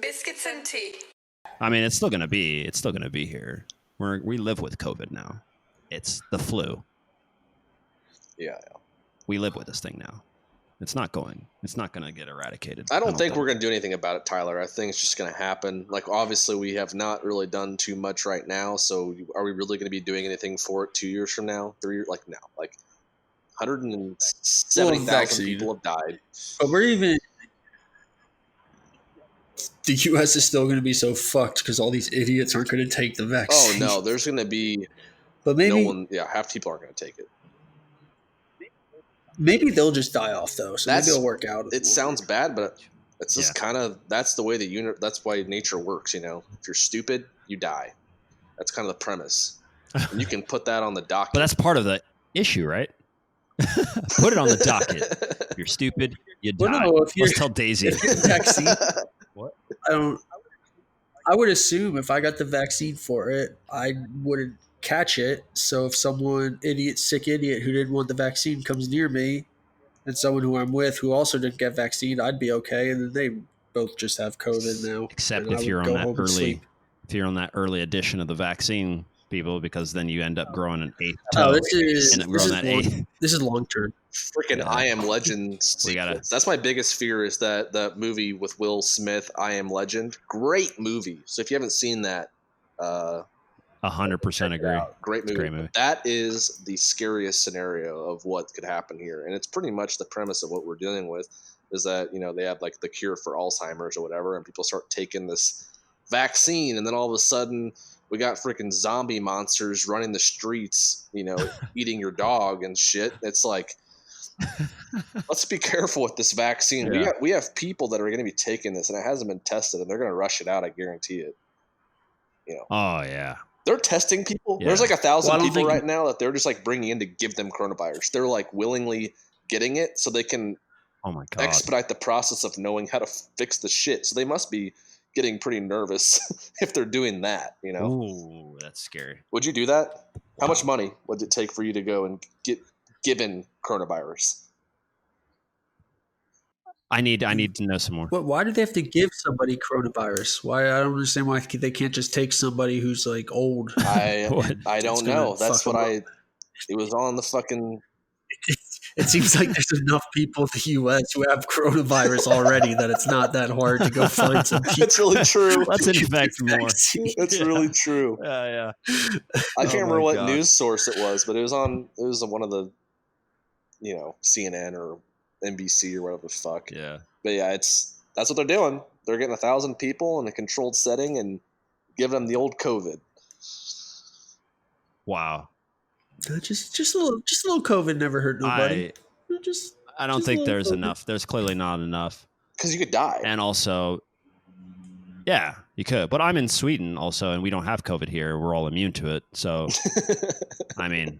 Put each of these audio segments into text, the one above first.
Biscuits and tea. I mean, it's still gonna be here. We live with COVID now. It's the flu. Yeah. We live with this thing now. It's not going to get eradicated. I don't think we're going to do anything about it, Tyler. I think it's just going to happen. Like, obviously, we have not really done too much right now. So, are we really going to be doing anything for it 2 years from now? 3 years? Like, no. Like, 170,000 people have died. But the U.S. is still going to be so fucked because all these idiots aren't going to take the vaccine. Oh, no. There's going to be but maybe, no one. Yeah, half people aren't going to take it. Maybe they'll just die off though, so maybe it'll work out. It sounds bad, but it's just kind of that's the way that's why nature works. You know, if you're stupid, you die. That's kind of the premise. And you can put that on the docket. But that's part of the issue, right? Put it on the docket. If you're stupid, you die. Well, no, let's tell Daisy. Vaccine, what? I would assume if I got the vaccine for it, I wouldn't catch it. So if someone sick idiot who didn't want the vaccine comes near me and someone who I'm with who also didn't get vaccine, I'd be okay. And then they both just have COVID now. Except if you're on that early edition of the vaccine, people, because then you end up growing an eighth toe. This is long term. Freaking I Am Legend. That's my biggest fear is that movie with Will Smith, I Am Legend. Great movie. So if you haven't seen that, 100% agree. Great movie. That is the scariest scenario of what could happen here. And it's pretty much the premise of what we're dealing with is that, they have like the cure for Alzheimer's or whatever, and people start taking this vaccine, and then all of a sudden we got freaking zombie monsters running the streets, eating your dog and shit. It's like, let's be careful with this vaccine. Yeah. We have people that are going to be taking this, and it hasn't been tested, and they're going to rush it out. I guarantee it. Oh yeah. They're testing people. Yeah. There's like 1,000 people right now that they're just like bringing in to give them coronavirus. They're like willingly getting it so they can expedite the process of knowing how to fix the shit. So they must be getting pretty nervous if they're doing that, Ooh, that's scary. Would you do that? How much money would it take for you to go and get given coronavirus? I need to know some more. Why do they have to give somebody coronavirus? Why? I don't understand why they can't just take somebody who's like old. I don't know. That's what it was on the fucking. It seems like there's enough people in the U.S. who have coronavirus already that it's not that hard to go find some people. That's really true. Let's infect more. That's really true. Yeah. I can't remember what news source it was, but it was on one of the, CNN or NBC or whatever the fuck. Yeah. But yeah, that's what they're doing. They're getting 1,000 people in a controlled setting and giving them the old COVID. Wow. Just a little COVID never hurt nobody. I don't think there's enough. There's clearly not enough. Because you could die. And also, yeah, you could. But I'm in Sweden also, and we don't have COVID here. We're all immune to it. So, I mean,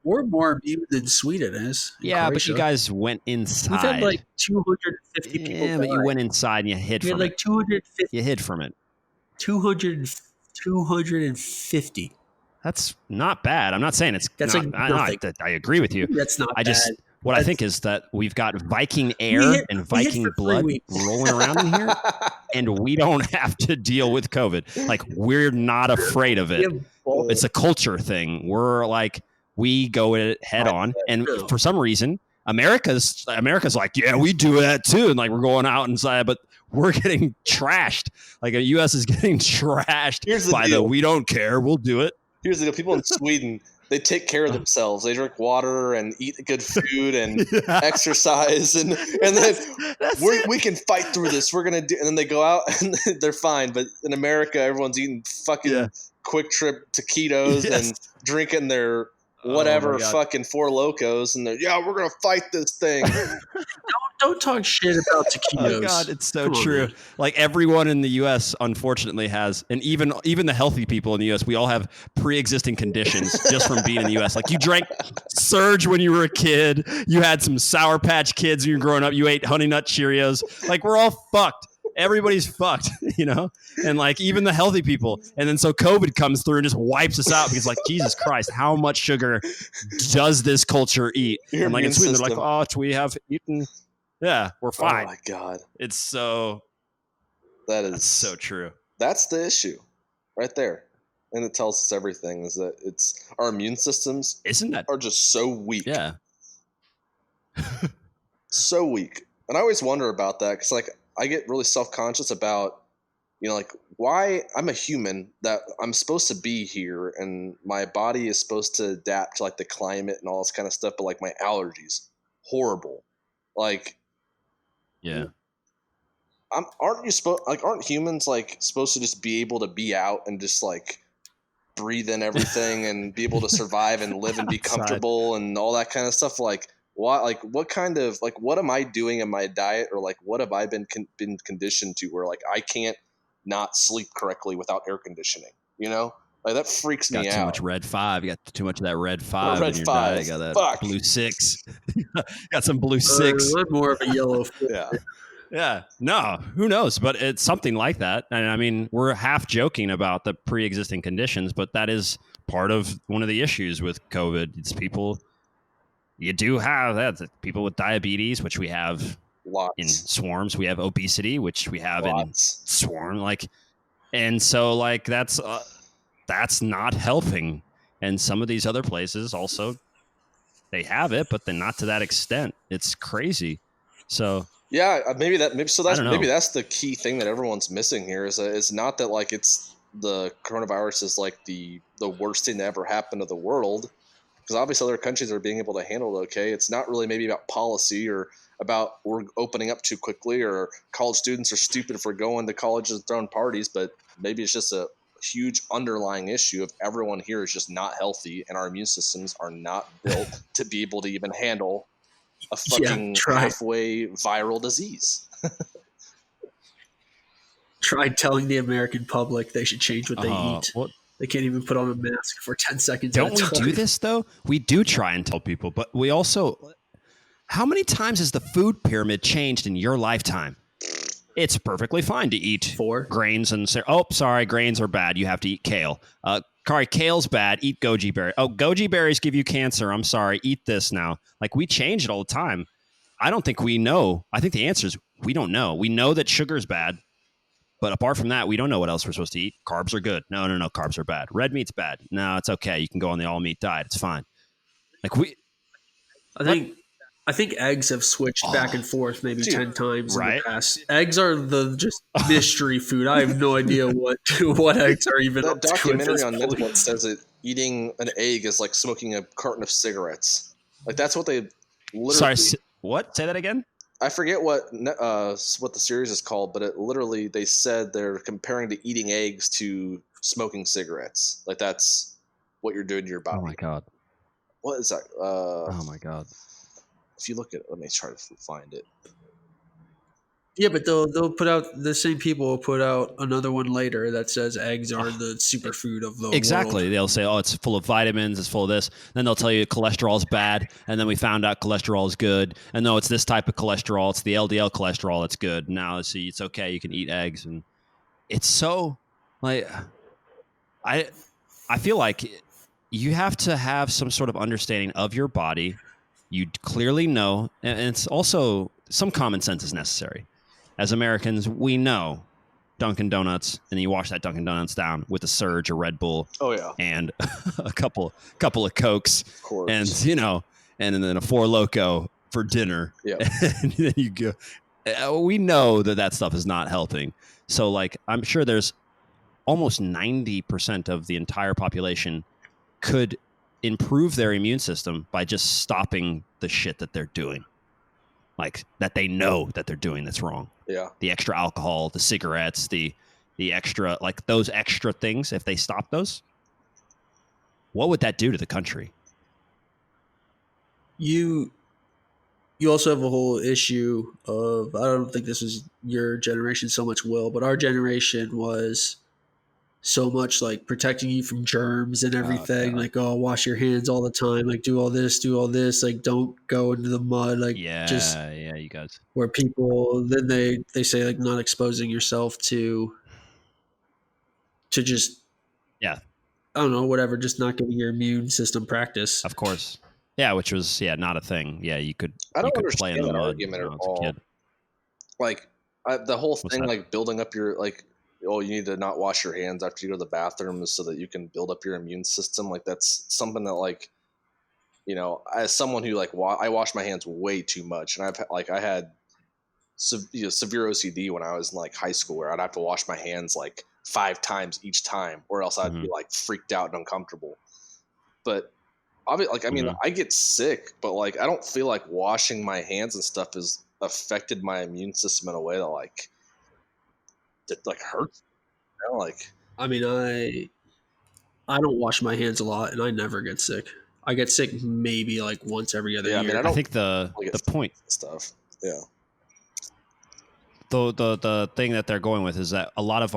we're more immune than Sweden is. Yeah, but you guys went inside. We've had like 250 people. Yeah, but you went inside and you hid from it. We had like 250. You hid from it. 250. That's not bad. I'm not saying it's that's not, like nothing. I agree with you. That's not bad. I think is that we've got Viking air and Viking blood rolling around in here, and we don't have to deal with COVID. Like, we're not afraid of it. It's a culture thing. We're like, we go at it head on, and for some reason, America's like, yeah, we do that too, and like we're going out inside, but we're getting trashed. Like, the U.S. is getting trashed by the we don't care, we'll do it. Here's the deal. People in Sweden, they take care of themselves. They drink water and eat good food and exercise, and then we can fight through this. We're gonna do, and then they go out and they're fine. But in America, everyone's eating fucking Quick Trip taquitos and drinking their whatever fucking Four Locos, and they're we're gonna fight this thing. Don't talk shit about taquitos. Oh God, it's so true. Like, everyone in the U.S. unfortunately has, and even the healthy people in the U.S., we all have pre-existing conditions just from being in the U.S. Like, you drank Surge when you were a kid. You had some Sour Patch Kids when you were growing up. You ate Honey Nut Cheerios. Like, we're all fucked. Everybody's fucked, and like, even the healthy people. And then so COVID comes through and just wipes us out because, like, Jesus Christ, how much sugar does this culture eat? And like in Sweden, they're like, we have eaten Yeah, we're fine. Oh my God. It's so. That's so true. That's the issue right there. And it tells us everything is that it's our immune systems are just so weak. Yeah. So weak. And I always wonder about that because like I get really self-conscious about, like why I'm a human that I'm supposed to be here and my body is supposed to adapt to like the climate and all this kind of stuff, but like my allergies, horrible. Like, yeah. Aren't humans like supposed to just be able to be out and just like breathe in everything and be able to survive and live and be comfortable and all that kind of stuff? Like what kind of like what am I doing in my diet, or like what have I been conditioned to where like I can't not sleep correctly without air conditioning? Like that freaks me out. Got too much red 5. You got too much of that red 5 in your diet. You got that blue 6. Got some blue 6. I'm more of a yellow. Yeah. Yeah, no, who knows? But it's something like that. And I mean, we're half joking about the pre-existing conditions, but that is part of one of the issues with COVID. It's people, you do have that. People with diabetes, which we have lots in swarms. We have obesity, which we have lots. In swarm. Like, and so like that's not helping. And some of these other places also, they have it, but then not to that extent. It's crazy. So. Yeah, maybe that's the key thing that everyone's missing here is it's not that like it's the coronavirus is like the worst thing that ever happened to the world, because obviously other countries are being able to handle it okay. It's not really maybe about policy or about we're opening up too quickly or college students are stupid for going to colleges and throwing parties, but maybe it's just a huge underlying issue of everyone here is just not healthy and our immune systems are not built to be able to even handle a fucking halfway viral disease. Try telling the American public they should change what they eat. They can't even put on a mask for 10 seconds. Don't we do this though? We do try and tell people, but we also. How many times has the food pyramid changed in your lifetime? It's perfectly fine to eat 4 grains and say, "Oh, sorry, grains are bad. You have to eat kale." Sorry, kale's bad. Eat goji berry. Oh, goji berries give you cancer. I'm sorry. Eat this now. Like we change it all the time. I don't think we know. I think the answer is we don't know. We know that sugar's bad, but apart from that, we don't know what else we're supposed to eat. Carbs are good. No. Carbs are bad. Red meat's bad. No, it's okay. You can go on the all meat diet. It's fine. Like I think eggs have switched back and forth maybe 10 times in the past. Eggs are the just mystery food. I have no idea what eggs are even. That documentary on Netflix says that eating an egg is like smoking a carton of cigarettes. Like that's what they literally. Sorry, what? Say that again. I forget what the series is called, but it literally they said they're comparing to eating eggs to smoking cigarettes. Like that's what you're doing to your body. Oh my god. What is that? Oh my god. If you look at it, let me try to find it. Yeah, but they'll put out, the same people will put out another one later that says eggs are the superfood of the exactly world. They'll say, oh, it's full of vitamins, it's full of this, then they'll tell you cholesterol's bad, and then we found out cholesterol is good, and no, it's this type of cholesterol, it's the LDL cholesterol, it's good. Now see, it's okay, you can eat eggs. And it's so like I feel like you have to have some sort of understanding of your body. You clearly know, and it's also some common sense is necessary. As Americans, we know Dunkin' Donuts, and then you wash that Dunkin' Donuts down with a Surge or Red Bull. Oh yeah, and a couple of Cokes, of course. And then a Four Loko for dinner. Yeah, and then you go. We know that stuff is not helping. So, like, I'm sure there's almost 90% of the entire population could improve their immune system by just stopping the shit that they're doing, like that they know that they're doing that's wrong. Yeah, the extra alcohol, the cigarettes, the extra, like those extra things. If they stop those, what would that do to the country? You also have a whole issue of, I don't think this was your generation so much, Will, but our generation was so much like protecting you from germs and everything. Like, oh, wash your hands all the time. Like, do all this. Like, don't go into the mud. Like, you guys. Where people then they say like not exposing yourself to just I don't know, whatever, just not giving your immune system practice. Of course. Yeah, which was not a thing. Yeah, you could play in the mud argument at all. Like the whole thing, like building up your you need to not wash your hands after you go to the bathroom so that you can build up your immune system. Like that's something that as someone who I wash my hands way too much, and I had severe OCD when I was in high school, where I'd have to wash my hands 5 times each time, or else I'd be freaked out and uncomfortable. But obviously, I get sick, but I don't feel like washing my hands and stuff has affected my immune system in a way that hurts. I don't wash my hands a lot, and I never get sick. I get sick maybe once every other year. I think the point stuff. Yeah. The thing that they're going with is that a lot of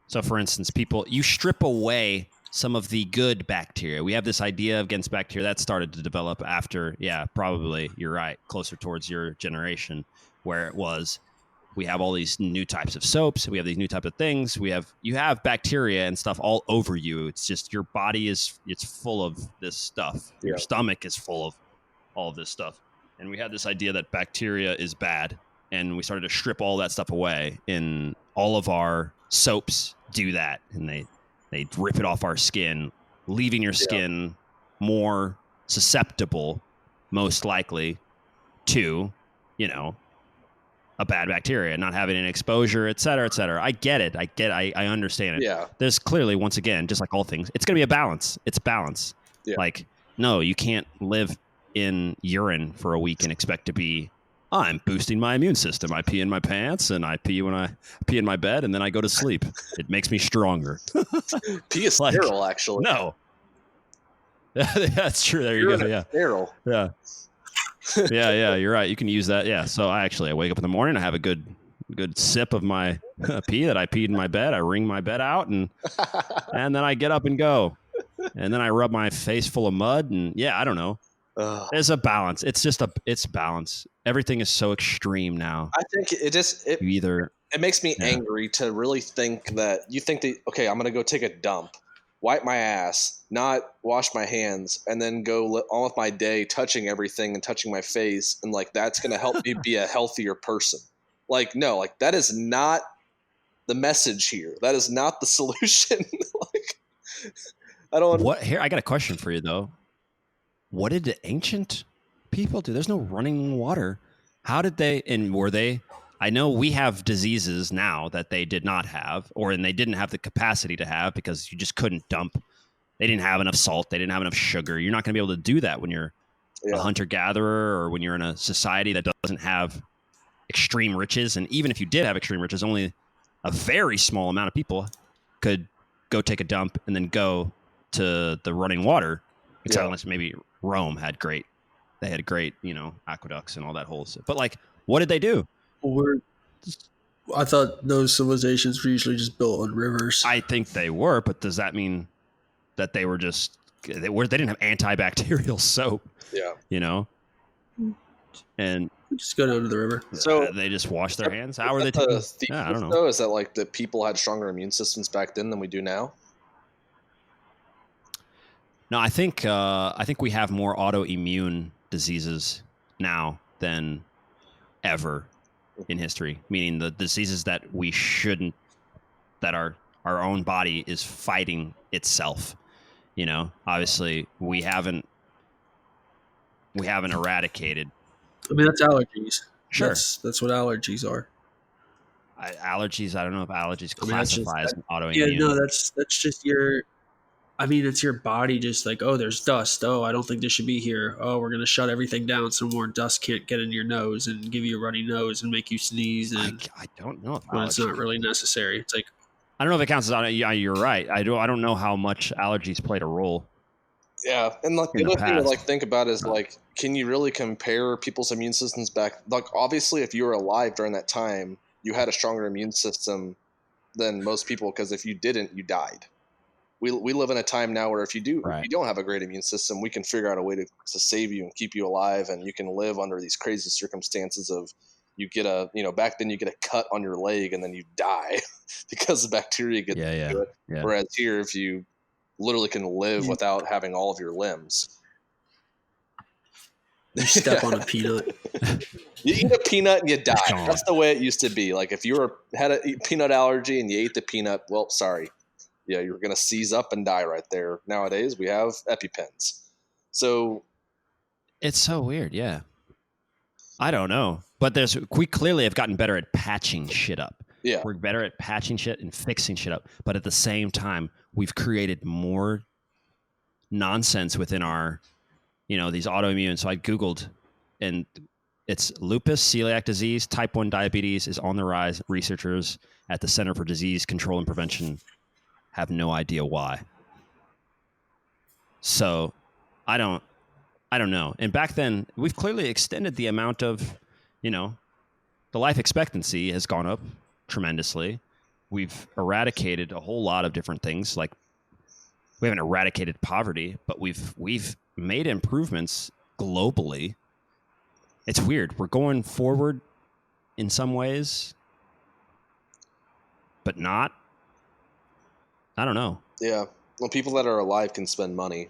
so for instance, you strip away some of the good bacteria. We have this idea against bacteria that started to develop after, probably, you're right, closer towards your generation, where it was, we have all these new types of soaps, we have these new types of things, you have bacteria and stuff all over you. It's just your body it's full of this stuff. Your stomach is full of all of this stuff. And we had this idea that bacteria is bad, and we started to strip all that stuff away. In all of our soaps do that, and they rip it off our skin, leaving your skin more susceptible, most likely, to, a bad bacteria, not having an exposure, et cetera, et cetera. I get it. I understand it. Yeah. There's clearly, once again, just like all things, it's going to be a balance. It's balance. Yeah. No, you can't live in urine for a week and expect to be, I'm boosting my immune system. I pee in my pants, and I pee when I pee in my bed, and then I go to sleep. It makes me stronger. Pee is sterile, actually. No. That's true. There you go. Yeah. Sterile. Yeah. Yeah, you're right. You can use that. Yeah. So I wake up in the morning, I have a good sip of my pee that I peed in my bed. I wring my bed out, and then I get up and go. And then I rub my face full of mud, and I don't know. There's a balance. It's balance. Everything is so extreme now. I think it makes me angry to really think that you think that, okay, I'm going to go take a dump, wipe my ass, not wash my hands, and then go on with my day touching everything and touching my face, and that's going to help me be a healthier person. No, that is not the message here. That is not the solution. I don't. What here? I got a question for you though. What did the ancient people do? There's no running water. How did they? And were they? I know we have diseases now that they did not have, and they didn't have the capacity to have, because you just couldn't dump. They didn't have enough salt. They didn't have enough sugar. You're not going to be able to do that when you're a hunter-gatherer, or when you're in a society that doesn't have extreme riches. And even if you did have extreme riches, only a very small amount of people could go take a dump and then go to the running water. Except unless maybe Rome had great aqueducts and all that whole stuff. But what did they do? I thought those civilizations were usually just built on rivers. I think they were, but does that mean that they didn't have antibacterial soap? Yeah. And just go down to the river. So they just wash their hands. How are they taking? I don't know. Though, is that the people had stronger immune systems back then than we do now? No, I think we have more autoimmune diseases now than ever in history. Meaning the diseases that that our own body is fighting itself. Obviously we haven't eradicated. I mean, that's allergies. Sure, that's what allergies are. Allergies. I don't know if allergies classify as autoimmune. Yeah, no, that's just your. I mean, it's your body just oh, there's dust. Oh, I don't think this should be here. Oh, we're going to shut everything down so more dust can't get in your nose and give you a runny nose and make you sneeze. And I don't know if it's not really necessary. It's I don't know if it counts as yeah, you're right. I don't know how much allergies played a role. Yeah, and the other thing to think about is can you really compare people's immune systems back? Obviously, if you were alive during that time, you had a stronger immune system than most people, because if you didn't, you died. We live in a time now where if you don't have a great immune system, we can figure out a way to save you and keep you alive, and you can live under these crazy circumstances of you get back then you get a cut on your leg and then you die because the bacteria gets into it. Yeah. Whereas here, if you literally can live without having all of your limbs. You step on a peanut. You eat a peanut and you die. That's the way it used to be. Like if you had a peanut allergy and you ate the peanut, well, sorry. Yeah, you're going to seize up and die right there. Nowadays, we have EpiPens. So it's so weird, yeah. I don't know. But we clearly have gotten better at patching shit up. Yeah. We're better at patching shit and fixing shit up. But at the same time, we've created more nonsense within our, these autoimmune. So I Googled, and it's lupus, celiac disease, type 1 diabetes is on the rise. Researchers at the Center for Disease Control and Prevention have no idea why. So I don't know. And back then, we've clearly extended the amount of, the life expectancy has gone up tremendously. We've eradicated a whole lot of different things. Like we haven't eradicated poverty, but we've made improvements globally. It's weird. We're going forward in some ways, but not. I don't know. Yeah. Well, people that are alive can spend money.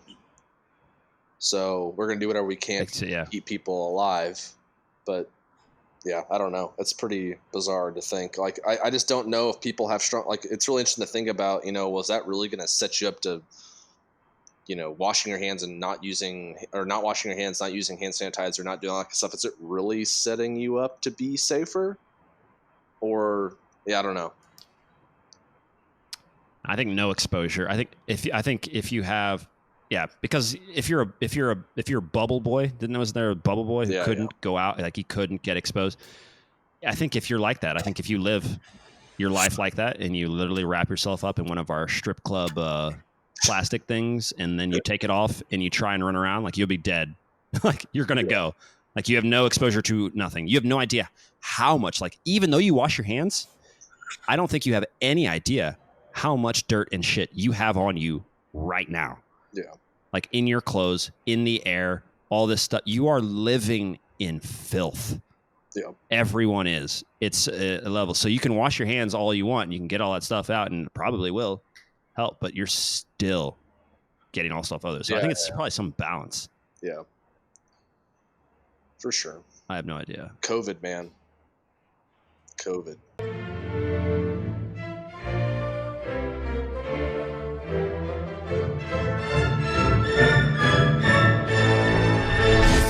So we're going to do whatever we can to keep people alive. But yeah, I don't know. It's pretty bizarre to think. Like, I just don't know if people have strong, like, it's really interesting to think about, was that really going to set you up to, washing your hands and not using hand sanitizer, not doing all that stuff? Is it really setting you up to be safer? Or, yeah, I don't know. I think no exposure. I think if you have, yeah, because if you're a bubble boy, wasn't there a bubble boy who couldn't go out, like he couldn't get exposed? I think if you're like that, I think if you live your life like that and you literally wrap yourself up in one of our strip club plastic things and then you take it off and you try and run around, like you'll be dead. Like you're gonna go. Like you have no exposure to nothing. You have no idea how much. Like even though you wash your hands, I don't think you have any idea how much dirt and shit you have on you right now. Yeah. Like in your clothes, in the air, all this stuff. You are living in filth. Yeah. Everyone is. It's a level. So you can wash your hands all you want and you can get all that stuff out and it probably will help, but you're still getting all stuff other. So I think it's probably some balance. Yeah. For sure. I have no idea. COVID, man. COVID.